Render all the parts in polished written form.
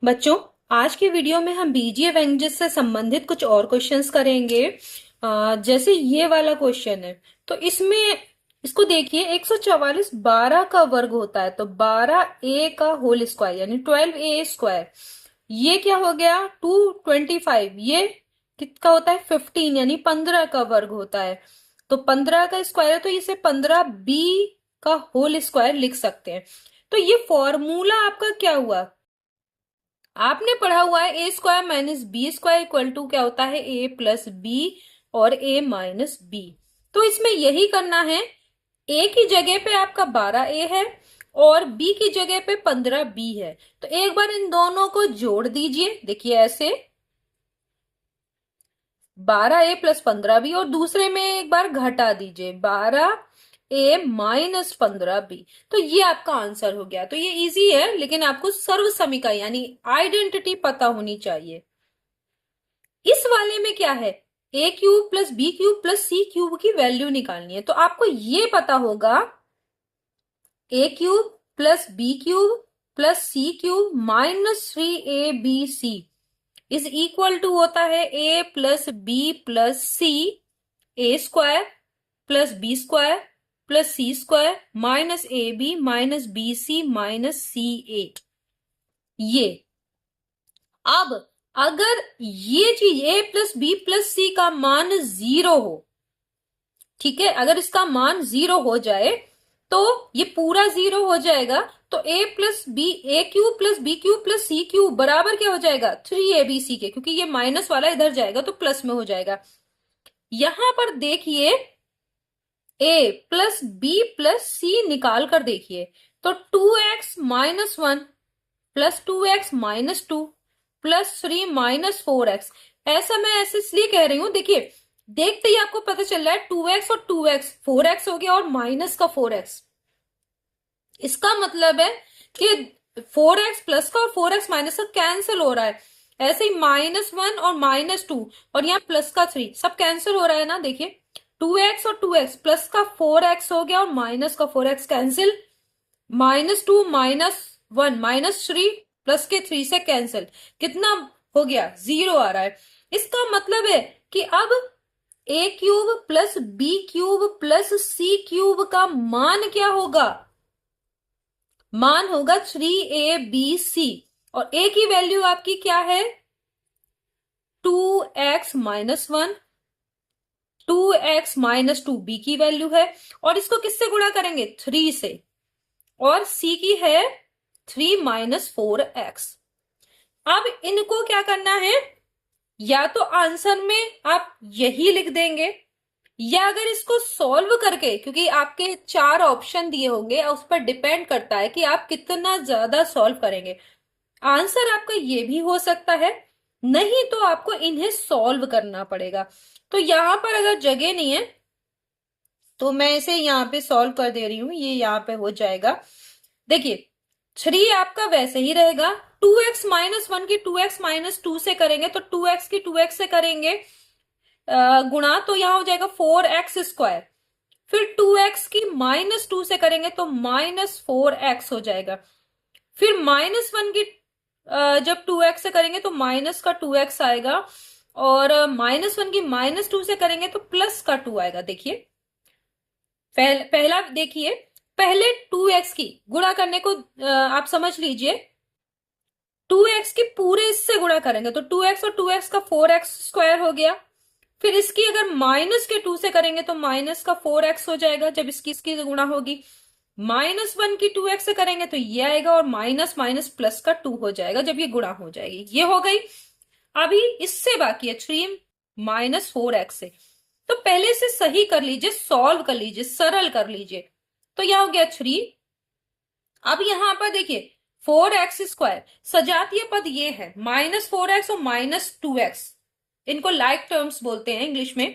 बच्चों, आज के वीडियो में हम बीजीय व्यंजक से संबंधित कुछ और क्वेश्चंस करेंगे। जैसे ये वाला क्वेश्चन है, तो इसमें इसको देखिए, 144 12 का वर्ग होता है, तो 12a का होल स्क्वायर यानी 12a स्क्वायर। ये क्या हो गया? 225। ये कितना होता है? 15 यानी 15 का वर्ग होता है। तो 15 का स्क्वायर है, तो इसे 15b का होल स्क्वायर लिख सकते हैं। तो ये फॉर्मूला आपका क्या हुआ? आपने पढ़ा हुआ है A square minus B square equal to क्या होता है? ए प्लस बी और ए माइनस बी। तो इसमें यही करना है। ए की जगह पे आपका 12a है और बी की जगह पे 15b है। तो एक बार इन दोनों को जोड़ दीजिए। देखिए ऐसे 12a प्लस 15b, और दूसरे में एक बार घटा दीजिए 12a माइनस 15b। तो ये आपका आंसर हो गया। तो ये इजी है, लेकिन आपको सर्व समीकरण यानी आइडेंटिटी पता होनी चाहिए। इस वाले में क्या है? A cube plus B cube plus C cube की वैल्यू निकालनी है। तो आपको ये पता होगा A cube plus B cube plus C cube minus 3abc is equal to होता है A plus B plus C, A square plus B square plus C square minus A B minus B C minus C A. ये अब अगर ये चीज A plus B plus C का मान 0 हो, ठीक है, अगर इसका मान 0 हो जाए तो ये पूरा 0 हो जाएगा। तो A plus B, A cube plus B cube plus C cube बराबर क्या हो जाएगा? 3abc के, क्योंकि ये माइनस वाला इधर जाएगा तो प्लस में हो जाएगा। यहां पर देखिए ए प्लस बी प्लस सी निकाल कर देखिए, तो 2x minus 1 plus 2x minus 2 plus 3 minus 4x। ऐसा मैं ऐसे इसलिए कह रही हूं, देखिए देखते ही आपको पता चल रहा है 2x और 2x 4x हो गया और माइनस का 4x। इसका मतलब है कि 4x प्लस का और 4x माइनस का कैंसिल हो रहा है। ऐसे ही -1 और -2 और यहाँ प्लस का 3 सब कैंसिल हो रहा है ना। देखिए 2x और 2x प्लस का 4x हो गया और माइनस का 4x कैंसिल, -2 -1 -3 प्लस के 3 से कैंसिल, कितना हो गया? 0 आ रहा है। इसका मतलब है कि अब A cube plus B cube plus C cube का मान क्या होगा? मान होगा 3abc, और a की वैल्यू आपकी क्या है? 2x minus 1, 2x minus 2 b की वैल्यू है, और इसको किससे गुणा करेंगे? 3 से, और c की है 3 माइनस 4x। अब इनको क्या करना है? या तो आंसर में आप यही लिख देंगे, या अगर इसको सॉल्व करके, क्योंकि आपके 4 ऑप्शन दिए होंगे, उस पर डिपेंड करता है कि आप कितना ज्यादा सॉल्व करेंगे। आंसर आपका ये भी हो सकता है, नहीं तो आपको इन्हें सॉल्व करना पड़ेगा। तो यहां पर अगर जगह नहीं है तो मैं इसे यहाँ पे सॉल्व कर दे रही हूं, ये यहाँ पे हो जाएगा। देखिए 3 आपका वैसे ही रहेगा, 2x माइनस 1 की 2x माइनस 2 से करेंगे तो 2x की 2x से करेंगे गुणा, तो यहां हो जाएगा 4x स्क्वायर। फिर 2x की -2 से करेंगे तो -4x हो जाएगा। फिर -1 की जब 2x से करेंगे तो माइनस का 2x आएगा, और -1 की -2 से करेंगे तो प्लस का 2 आएगा। देखिए पहला देखिए, पहले 2x की गुणा करने को आप समझ लीजिए, 2x की पूरे इससे गुणा करेंगे तो 2x और 2x का 4x स्क्वायर हो गया। फिर इसकी अगर माइनस के 2 से करेंगे तो माइनस का 4x हो जाएगा जब इसकी गुणा होगी। -1 की 2x से करेंगे तो ये आएगा, और माइनस माइनस प्लस का 2 हो जाएगा जब ये गुणा हो जाएगी। ये हो गई। अभी इससे बाकी है 3 माइनस 4x से, तो पहले से सही कर लीजिए, सॉल्व कर लीजिए, सरल कर लीजिए। तो यह हो गया 3। अब यहां पर देखिए 4x स्क्वायर, सजातीय पद ये है -4x और -2x, इनको लाइक टर्म्स बोलते हैं इंग्लिश में।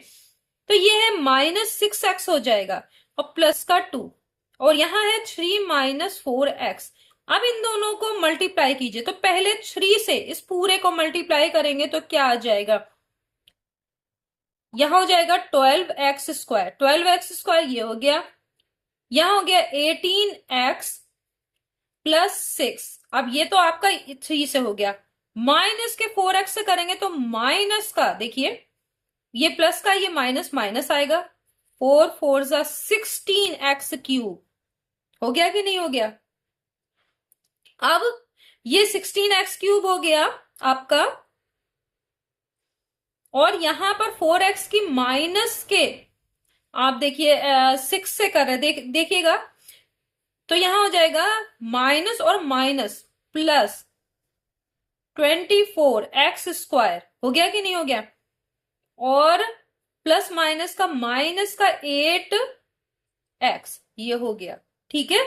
तो ये है -6x हो जाएगा और प्लस का 2, और यहां है 3 माइनस 4x। अब इन दोनों को मल्टीप्लाई कीजिए, तो पहले 3 से इस पूरे को मल्टीप्लाई करेंगे तो क्या आ जाएगा? यहां हो जाएगा 12x स्क्वायर, 12x स्क्वायर ये हो गया। यहां हो गया 18x +6। अब ये तो आपका 3 से हो गया, माइनस के 4x से करेंगे तो माइनस का, देखिए ये प्लस का ये माइनस माइनस आएगा, 4 4 जा 16x³ हो गया कि नहीं हो गया। अब ये 16x³ हो गया आपका, और यहां पर 4x की माइनस के, आप देखिए 6 से कर रहे देखिएगा, तो यहां हो जाएगा माइनस और माइनस प्लस 24x² हो गया कि नहीं हो गया, और प्लस माइनस का माइनस का 8x, ये हो गया। ठीक है,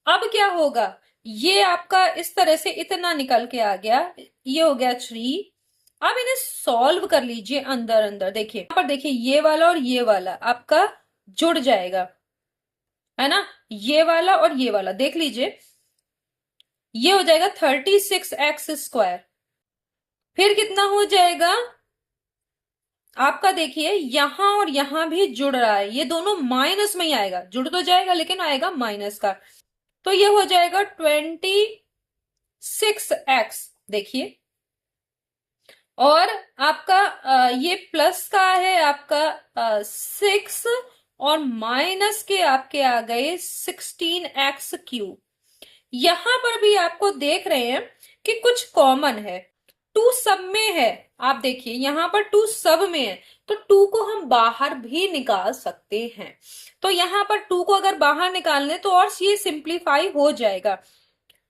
अब क्या होगा, ये आपका इस तरह से इतना निकल के आ गया, ये हो गया 3। अब इन्हें सॉल्व कर लीजिए अंदर अंदर, देखिए यहाँ पर देखिए ये वाला और ये वाला आपका जुड़ जाएगा, है ना, ये वाला और ये वाला देख लीजिए, ये हो जाएगा 36x²। फिर कितना हो जाएगा आपका, देखिए यहां और यहां भी जुड़ रहा है, ये दोनों माइनस में ही आएगा, जुड़ तो जाएगा लेकिन आएगा माइनस का, तो ये हो जाएगा 26x, देखिए। और आपका ये प्लस का है आपका 6, और माइनस के आपके आ गए 16x³। यहां पर भी आपको देख रहे हैं कि कुछ कॉमन है, 2 सब में है, आप देखिए यहां पर 2 सब में है, तो 2 को हम बाहर भी निकाल सकते हैं। तो यहां पर 2 को अगर बाहर निकालने तो और ये सिंप्लीफाई हो जाएगा,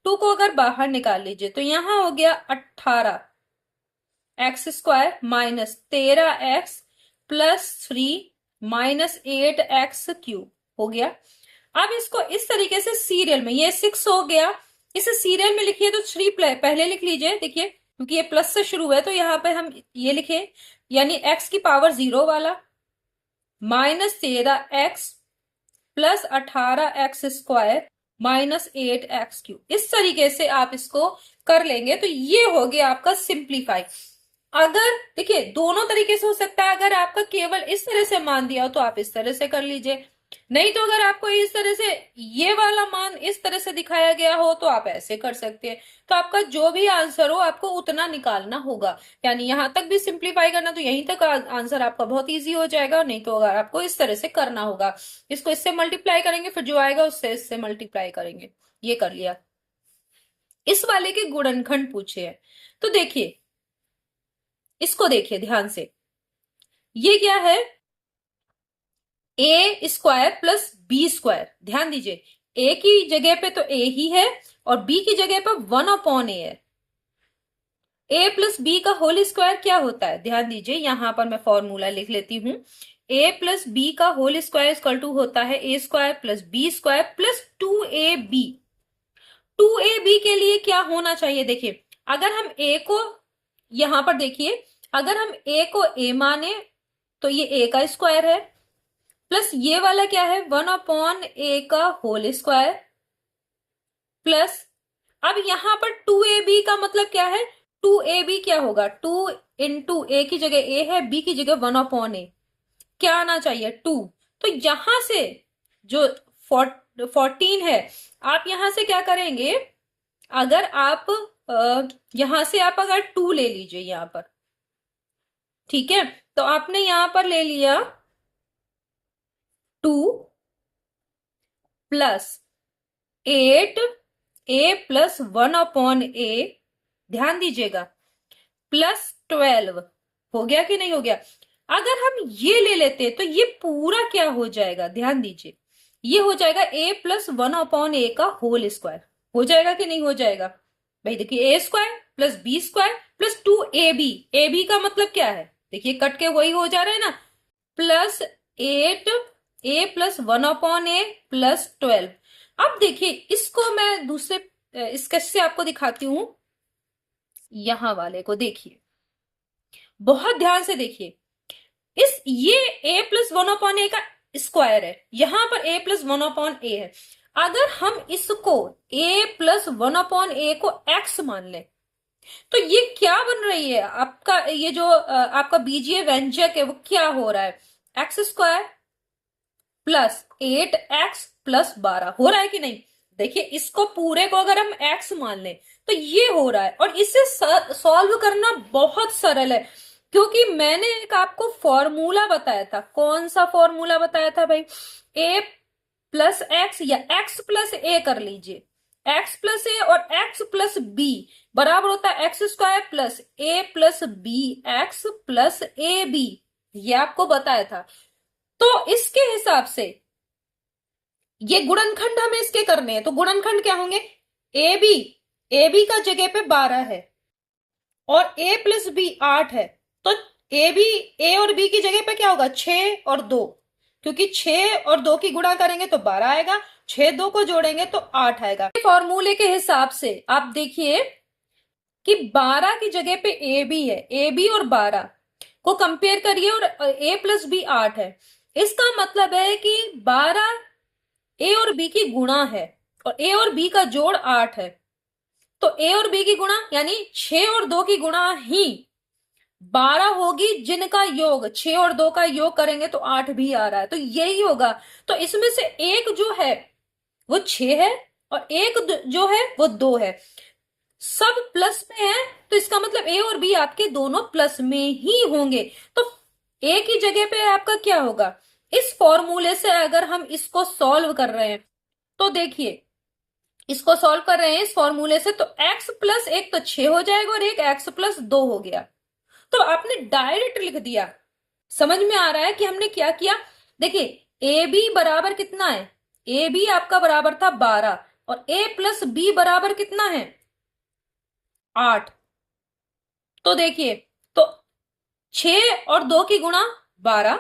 2 को अगर बाहर निकाल लीजिए तो यहां हो गया 18x² minus 13x plus 3 minus 8x³ हो गया। अब इसको इस तरीके से सीरियल में, ये 6 हो गया, इसे सीरियल में लिखिए तो 3 पहले लिख लीजिए, देखिए क्योंकि ये प्लस से शुरू है तो यहाँ पे हम ये लिखे, यानी x की पावर 0 वाला minus 13x plus 18x² minus 8x³, इस तरीके से आप इसको कर लेंगे तो ये हो गया आपका सिंप्लीफाई। अगर देखिए दोनों तरीके से हो सकता है, अगर आपका केवल इस तरह से मान दिया हो तो आप इस तरह से कर लीजिए, नहीं तो अगर आपको इस तरह से ये वाला मान इस तरह से दिखाया गया हो तो आप ऐसे कर सकते हैं। तो आपका जो भी आंसर हो आपको उतना निकालना होगा, यानी यहां तक भी सिंप्लीफाई करना, तो यहीं तक आंसर आपका बहुत इजी हो जाएगा, नहीं तो अगर आपको इस तरह से करना होगा, इसको इससे मल्टीप्लाई करेंगे फिर जो आएगा उससे इससे मल्टीप्लाई करेंगे। ये कर लिया। इस वाले के गुणनखंड पूछे हैं, तो देखिए इसको देखिए ध्यान से, ये क्या है, a² प्लस b², ध्यान दीजिए a की जगह पे तो a ही है और b की जगह पर 1/a है। a प्लस बी का होल स्क्वायर क्या होता है, ध्यान दीजिए यहां पर मैं फॉर्मूला लिख लेती हूं, a प्लस बी का होल स्क्वायर इक्वल टू होता है a² plus b² plus 2ab। 2ab के लिए क्या होना चाहिए, देखिए अगर हम a को यहां पर देखिए, अगर हम a को a माने तो ये a का स्क्वायर है, प्लस ये वाला क्या है 1/a का होल स्क्वायर, प्लस अब यहां पर 2ab का मतलब क्या है, 2ab क्या होगा, 2 इंटू a की जगह a है, b की जगह 1/a, क्या आना चाहिए 2। तो यहां से जो 14 है, आप यहां से क्या करेंगे, अगर आप यहां से आप अगर 2 ले लीजिए यहां पर, ठीक है, तो आपने यहां पर ले लिया 2 प्लस 8 a प्लस 1/a, ध्यान दीजिएगा, प्लस 12 हो गया कि नहीं हो गया। अगर हम ये ले लेते तो ये पूरा क्या हो जाएगा, ध्यान दीजिए, ये हो जाएगा a प्लस 1/a का होल स्क्वायर, हो जाएगा कि नहीं हो जाएगा भाई, देखिए a² plus b² plus 2ab, ab का मतलब क्या है, देखिए कट के वही हो जा रहा है ना, plus 8 a plus 1/a plus 12। अब देखिए इसको मैं दूसरे स्केच से आपको दिखाती हूं, यहां वाले को देखिए, बहुत ध्यान से देखिए, इस ये a प्लस 1/a का स्क्वायर है, यहां पर a प्लस 1/a है, अगर हम इसको a प्लस 1/a को x मान लें तो ये क्या बन रही है आपका, ये जो आपका बीजीय व्यंजक है वो क्या हो रहा है, x² प्लस 8x प्लस 12 हो रहा है कि नहीं। देखिए इसको पूरे को अगर हम x मान लें तो ये हो रहा है, और इसे सॉल्व करना बहुत सरल है, क्योंकि मैंने एक आपको फॉर्मूला बताया था। कौन सा फॉर्मूला बताया था भाई? a प्लस एक्स या x प्लस ए कर लीजिए। x प्लस ए और x प्लस बी बराबर होता है X square plus A plus B X plus A B, ये आपको बताया था। तो इसके हिसाब से ये गुणनखंड हमें इसके करने हैं, तो गुणनखंड क्या होंगे? ए बी का जगह पे 12 है और ए प्लस बी 8 है, तो ए और बी की जगह पे क्या होगा? 6 और 2, क्योंकि 6 और 2 की गुणा करेंगे तो 12 आएगा, 6 2 को जोड़ेंगे तो 8 आएगा। फॉर्मूले के हिसाब से आप देखिए कि 12 की जगह पे ए बी है, ए बी और 12 को कंपेयर करिए और ए प्लस बी 8 है। इसका मतलब है कि 12 ए और बी की गुणा है और ए और बी का जोड़ 8 है, तो ए और बी की गुणा यानी 6 और 2 की गुणा ही 12 होगी, जिनका योग 6 और 2 का योग करेंगे तो 8 भी आ रहा है, तो यही होगा। तो इसमें से एक जो है वो 6 है और एक जो है वो 2 है, सब प्लस में है, तो इसका मतलब ए और बी आपके दोनों प्लस में ही होंगे। तो ए की जगह पे आपका क्या होगा? इस फॉर्मूले से अगर हम इसको सॉल्व कर रहे हैं तो देखिए, इसको सॉल्व कर रहे हैं इस फॉर्मूले से, तो x प्लस एक तो 6 हो जाएगा और एक x प्लस 2 हो गया, तो आपने डायरेक्ट लिख दिया। समझ में आ रहा है कि हमने क्या किया? देखिए ए बी बराबर कितना है? ए बी आपका बराबर था 12 और a प्लस बी बराबर कितना है? 8। तो देखिए, तो 6 और 2 की गुणा 12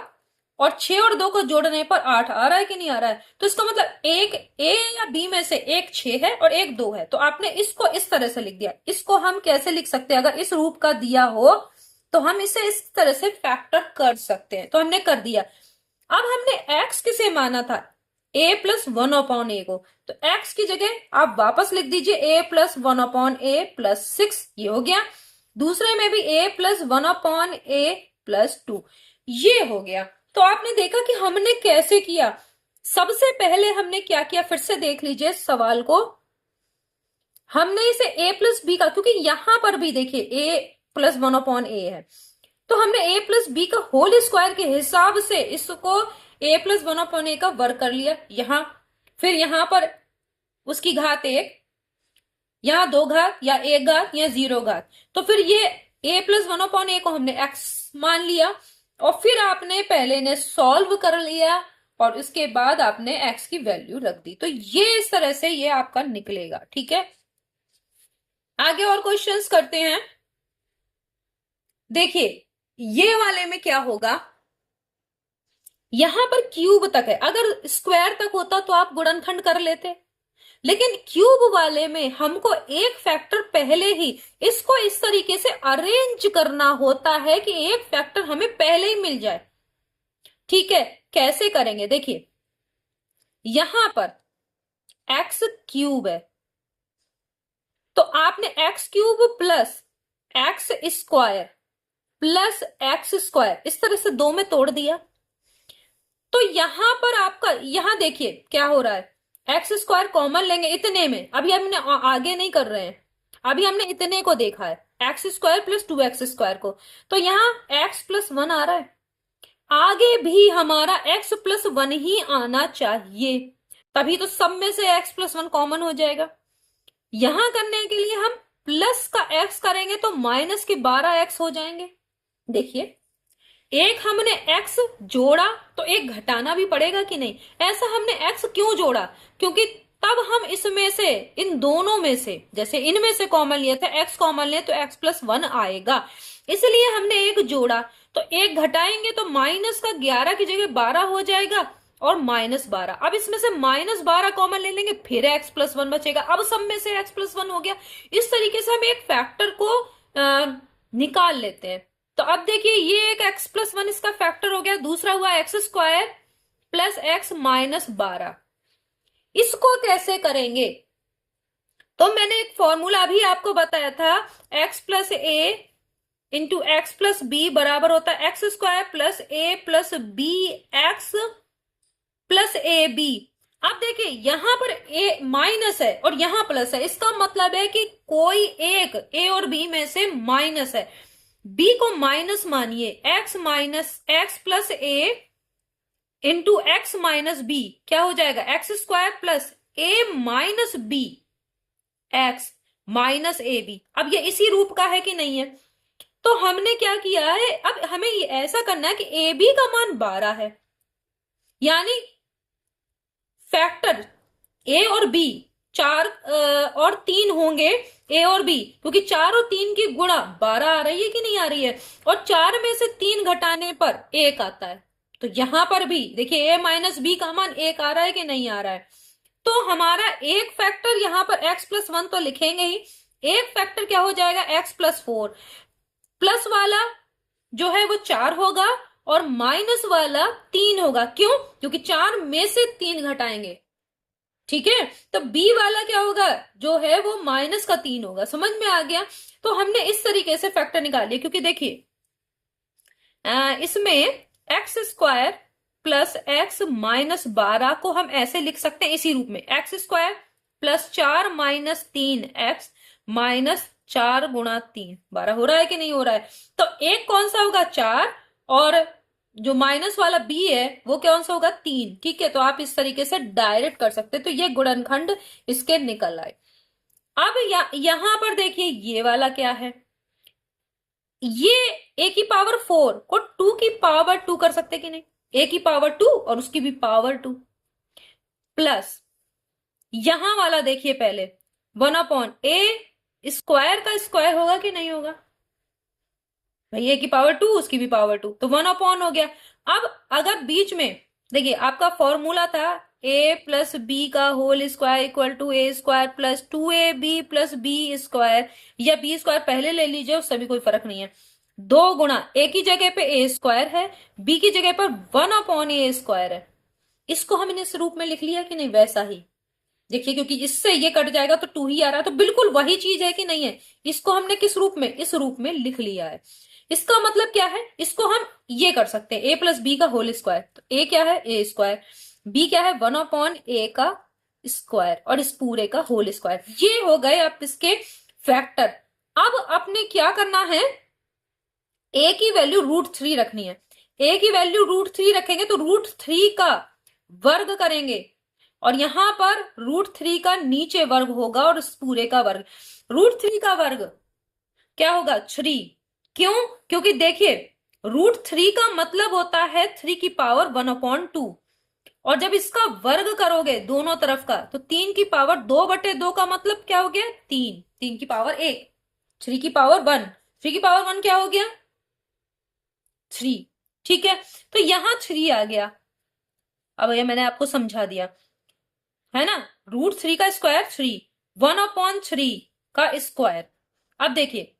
और 6 और 2 को जोड़ने पर 8 आ रहा है कि नहीं आ रहा है? तो इसका मतलब एक ए या बी में से एक 6 है और एक 2 है, तो आपने इसको इस तरह से लिख दिया। इसको हम कैसे लिख सकते हैं? अगर इस रूप का दिया हो तो हम इसे इस तरह से फैक्टर कर सकते हैं, तो हमने कर दिया। अब हमने x किसे माना था? a प्लस 1 अपॉन ए को, तो x की जगह आप वापस लिख दीजिए a plus 1 upon A plus 6, ये हो गया। दूसरे में भी a plus 1 upon A plus 2, ये हो गया। तो आपने देखा कि हमने कैसे किया। सबसे पहले हमने क्या किया, फिर से देख लीजिए सवाल को। हमने इसे a प्लस बी का, क्योंकि यहां पर भी देखिए a प्लस 1 अपॉन ए है, तो हमने a प्लस बी का होल स्क्वायर के हिसाब से इसको a प्लस 1 अपॉन ए का वर्ग कर लिया यहां, फिर यहां पर उसकी घात 1, यहाँ 2 घात या 1 घात या 0 घात, तो फिर ये a प्लस 1 अपॉन ए को हमने x मान लिया और फिर आपने पहले ने सॉल्व कर लिया और उसके बाद आपने x की वैल्यू रख दी। तो ये इस तरह से ये आपका निकलेगा। ठीक है, आगे और क्वेश्चंस करते हैं। देखिए ये वाले में क्या होगा, यहां पर क्यूब तक है, अगर स्क्वायर तक होता तो आप गुणनखंड कर लेते, लेकिन क्यूब वाले में हमको एक फैक्टर पहले ही इसको इस तरीके से अरेंज करना होता है कि एक फैक्टर हमें पहले ही मिल जाए। ठीक है, कैसे करेंगे? देखिए यहां पर एक्स क्यूब है, तो आपने x cube plus x square plus x square इस तरह से 2 में तोड़ दिया। तो यहां पर आपका, यहां देखिए क्या हो रहा है, एक्स स्क्वायर कॉमन लेंगे इतने में, अभी हमने आगे नहीं कर रहे हैं, अभी हमने इतने को देखा है, X square plus 2x square को, तो यहाँ x प्लस 1 आ रहा है, आगे भी हमारा x प्लस 1 ही आना चाहिए, तभी तो सब में से x प्लस 1 कॉमन हो जाएगा। यहां करने के लिए हम प्लस का x करेंगे तो माइनस के 12x हो जाएंगे। देखिए एक हमने x जोड़ा तो एक घटाना भी पड़ेगा कि नहीं? ऐसा हमने x क्यों जोड़ा? क्योंकि तब हम इसमें से, इन दोनों में से, जैसे इनमें से कॉमन लिया था, x कॉमन ले तो x प्लस 1 आएगा, इसलिए हमने एक जोड़ा। तो एक घटाएंगे तो माइनस का 11 की जगह 12 हो जाएगा और माइनस 12। अब इसमें से माइनस 12 कॉमन ले लेंगे, फिर x प्लस 1 बचेगा, अब सब में से x प्लस 1 हो गया। इस तरीके से हम एक फैक्टर को निकाल लेते हैं। तो अब देखिए ये एक x प्लस 1 इसका फैक्टर हो गया, दूसरा हुआ x square plus x minus 12। इसको कैसे करेंगे? तो मैंने एक फॉर्मूला अभी आपको बताया था, x plus A into X plus B बराबर होता है X square plus A plus B X plus A B. अब देखिए यहां पर ए माइनस है और यहां प्लस है, इसका मतलब है कि कोई एक ए और बी में से माइनस है। बी को माइनस मानिए, X minus X plus A into X minus B क्या हो जाएगा, X square plus A minus B X minus A B. अब ये इसी रूप का है कि नहीं है? तो हमने क्या किया है, अब हमें ये ऐसा करना है कि ए बी का मान 12 है, यानी फैक्टर ए और बी, 4 और 3 होंगे ए और बी, क्योंकि 4 और 3 की गुणा 12 आ रही है कि नहीं आ रही है, और 4 में से 3 घटाने पर 1 आता है। तो यहां पर भी देखिए ए माइनस बी का मान 1 आ रहा है कि नहीं आ रहा है। तो हमारा एक फैक्टर यहां पर x प्लस 1 तो लिखेंगे ही, एक फैक्टर क्या हो जाएगा, x प्लस 4, प्लस वाला जो है वो 4 होगा और माइनस वाला 3 होगा। क्यों? क्योंकि 4 में से 3 घटाएंगे, ठीक है। तो बी वाला क्या होगा, जो है वो माइनस का 3 होगा। समझ में आ गया? तो हमने इस तरीके से फैक्टर निकालिए, क्योंकि देखिए इसमें x square plus x minus 12 को हम ऐसे लिख सकते हैं इसी रूप में, x square plus 4 minus 3 x minus 4 गुणा 3, 12 हो रहा है कि नहीं हो रहा है? तो एक कौन सा होगा, 4, और जो माइनस वाला बी है वो कौन सा होगा, 3। ठीक है, तो आप इस तरीके से डायरेक्ट कर सकते हैं। तो ये गुणनखंड इसके निकल आए। अब यहां पर देखिए ये वाला क्या है, ये ए की पावर 4 को 2 की पावर 2 कर सकते कि नहीं, ए की पावर 2 और उसकी भी पावर 2, प्लस यहां वाला देखिए पहले 1/a स्क्वायर का स्क्वायर होगा कि नहीं होगा भाई, ए की पावर 2 उसकी भी पावर 2, तो 1 हो गया। अब अगर बीच में देखिए आपका फॉर्मूला था a प्लस बी का whole square equal to A square plus 2ab plus B square, या बी स्क्वायर पहले ले लीजिए, उससे भी कोई फर्क नहीं है। 2 गुणा ए की जगह पे ए स्क्वायर है, बी की जगह पर 1/a स्क्वायर है। इसको हमने इस रूप में लिख लिया कि नहीं, वैसा ही देखिए, क्योंकि इससे ये कट जाएगा तो 2 ही आ रहा है, तो बिल्कुल वही चीज है कि नहीं है। इसको हमने किस रूप में, इस रूप में लिख लिया है। इसका मतलब क्या है, इसको हम ये कर सकते हैं, ए प्लस बी का होल स्क्वायर। तो ए क्या है, ए स्क्वायर, बी क्या है, 1/a का स्क्वायर, और इस पूरे का होल स्क्वायर। ये हो गए आप इसके फैक्टर। अब अपने क्या करना है, ए की वैल्यू √3 रखनी है। ए की वैल्यू √3 रखेंगे तो √3 का वर्ग करेंगे, और यहां पर √3 का नीचे वर्ग होगा और इस पूरे का वर्ग। √3 का वर्ग क्या होगा, 3। क्यों? क्योंकि देखिए √3 का मतलब होता है 3 की पावर 1/2, और जब इसका वर्ग करोगे दोनों तरफ का तो 3 की पावर 2/2 का मतलब क्या हो गया, 3, 3 की पावर 1, 3 की पावर 1, 3 की पावर 1 क्या हो गया, 3। ठीक है, तो यहां 3 आ गया। अब ये मैंने आपको समझा दिया है ना, √3 का स्क्वायर 3, 1/3 का स्क्वायर। अब देखिए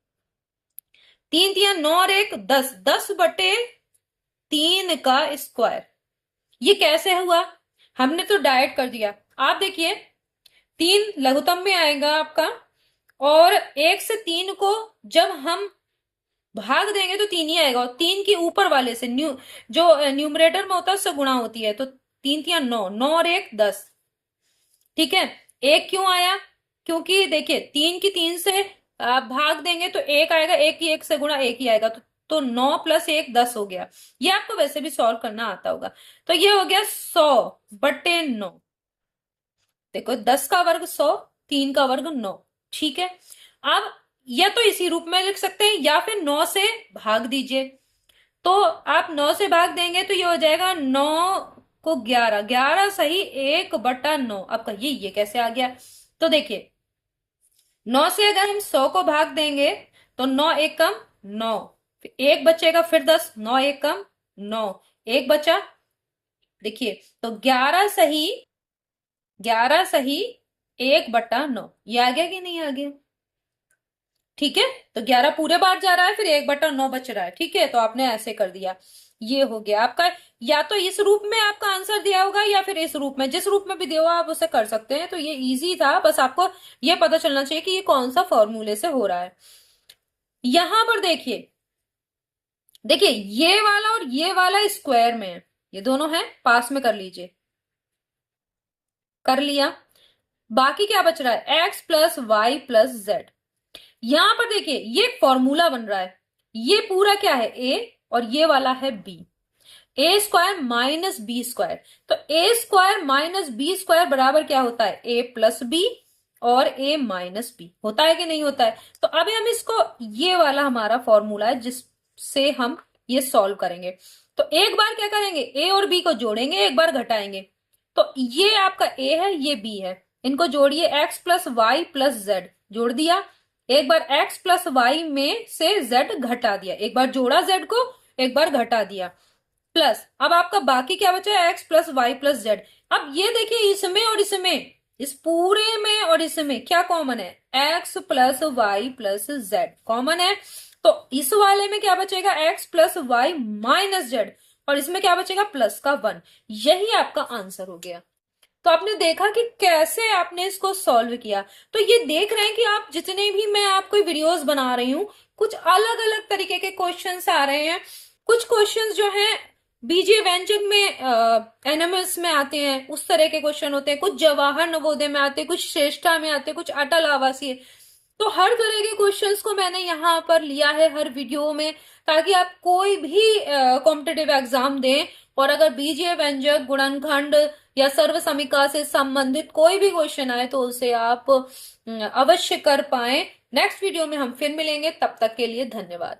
3 3 9 और 1 10, 10/3 का स्क्वायर। ये कैसे हुआ, हमने तो डायरेक्ट कर दिया। आप देखिए 3 लघुत्तम में आएगा आपका, और 1 से 3 को जब हम भाग देंगे तो 3 ही आएगा, और 3 के ऊपर वाले से जो न्यूमरेटर में होता है उससे गुणा होती है, तो 3 3 9, 9 और 1 10। ठीक है, 1 क्यों आया, क्योंकि देखिए 3 की 3 से भाग देंगे तो 1 आएगा, 1 की 1 से गुणा 1 ही आएगा, तो 9 + 1 10 हो गया। ये आपको वैसे भी सॉल्व करना आता होगा। तो ये हो गया 100/9। देखो 10 का वर्ग 100, 3 का वर्ग 9। ठीक है, अब या तो इसी रूप में लिख सकते हैं या फिर 9 से भाग दीजिए। तो आप 9 से भाग देंगे तो ये हो जाएगा 9 को 11, 11 सही 1/9। अब कहिए ये कैसे आ गया, तो देखिए 9 से अगर हम 100 को भाग देंगे तो 9 1 कम 9, फिर 1 बचेगा, फिर 10, 9 1 कम 9, 1 बचा। देखिए तो 11 सही 1/9, ये आ गया कि नहीं आ गया? ठीक है, तो 11 पूरे बार जा रहा है, फिर 1/9 बच रहा है। ठीक है, तो आपने ऐसे कर दिया, ये हो गया आपका। या तो इस रूप में आपका आंसर दिया होगा या फिर इस रूप में, जिस रूप में भी दिया हो आप उसे कर सकते हैं। तो ये इजी था, बस आपको ये पता चलना चाहिए कि ये कौन सा फॉर्मूले से हो रहा है। यहां पर देखिए, देखिए ये वाला और ये वाला स्क्वायर में है, ये दोनों है, पास में कर लीजिए। कर लिया। बाकी क्या बच रहा है, X plus Y plus Z. यहां पर देखिए ये एक फॉर्मूला बन रहा है, ये पूरा क्या है ए और ये वाला है बी, ए स्क्वायर माइनस बी स्क्वायर। तो ए स्क्वायर माइनस बी स्क्वायर बराबर क्या होता है, ए प्लस बी और ए माइनस बी, होता है कि नहीं होता है। तो अभी हम इसको, ये वाला हमारा फॉर्मूला है जिससे हम ये सॉल्व करेंगे। तो एक बार क्या करेंगे, ए और बी को जोड़ेंगे, एक बार घटाएंगे। तो ये आपका ए है, ये बी है, इनको जोड़िए, X plus Y plus Z जोड़ दिया। एक बार एक्स प्लस वाई में से जेड घटा दिया, एक बार जोड़ा जेड को, एक बार घटा दिया, प्लस अब आपका बाकी क्या बचा है, X plus Y plus Z. अब ये देखिए इसमें और इसमें, इस पूरे में और इसमें क्या कॉमन है, X plus Y plus Z common है। तो इस वाले में क्या बचेगा, X plus Y minus Z, और इसमें क्या बचेगा, प्लस का 1। यही आपका आंसर हो गया। तो आपने देखा कि कैसे आपने इसको सॉल्व किया। तो ये देख रहे हैं कि आप जितने भी मैं आपको वीडियोस बना रही हूँ, कुछ अलग अलग तरीके के क्वेश्चंस आ रहे हैं। कुछ क्वेश्चंस जो हैं बीजीय व्यंजक में एनएमएस में आते हैं, उस तरह के क्वेश्चन होते हैं, कुछ जवाहर नवोदय में आते हैं, कुछ श्रेष्ठा में आते हैं, कुछ अटल आवासीय। तो हर तरह के क्वेश्चंस को मैंने यहाँ पर लिया है हर वीडियो में, ताकि आप कोई भी कॉम्पिटेटिव एग्जाम दें और अगर बीजीय व्यंजक, गुणनखंड या सर्व समीका से संबंधित कोई भी क्वेश्चन आए तो उसे आप अवश्य कर पाए। नेक्स्ट वीडियो में हम फिर मिलेंगे, तब तक के लिए धन्यवाद।